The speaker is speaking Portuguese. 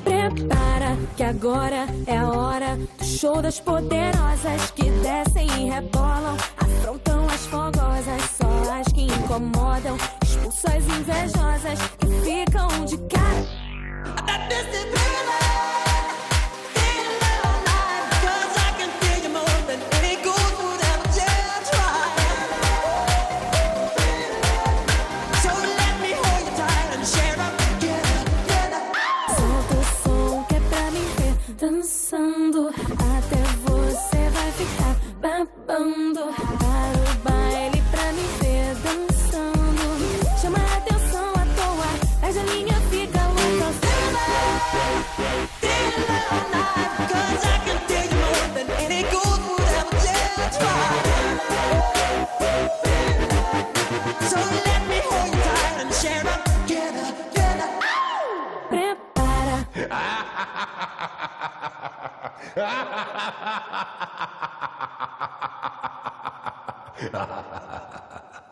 Prepara que agora é a hora do show das poderosas que descem e rebolam, afrontam as fogosas, só as que incomodam, expulsam as invejosas que ficam de cara. Dançando, até você vai ficar babando. Para o baile pra me ver dançando. Chama a atenção à toa, mas a linha fica louca. Cause I can tell you more than any gold would ever dare try. So let me hold you tight and share up together, together. Prepara. Ha ha ha ha ha ha!